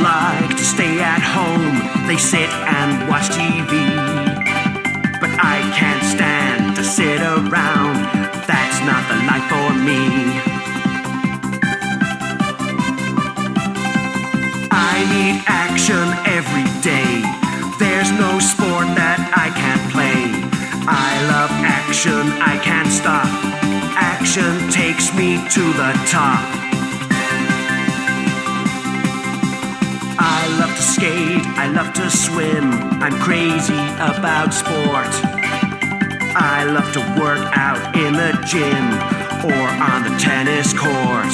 like to stay at home. They sit and watch TV. But I can't stand to sit around. That's not the life for me. I need action every day. There's no sport that I can't play. I love action, I can't stop. Action takes me to the top. I love to skate, I love to swim. I'm crazy about sport. I love to work out in the gym or on the tennis court.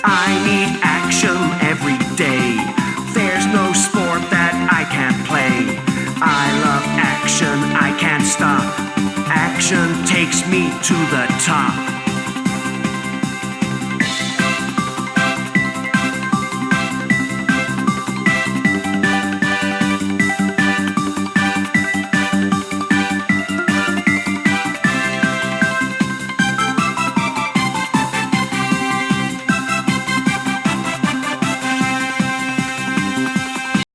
I need action every day. There's no sport that I can't play. I love action, I can't stop. Action takes me to the top.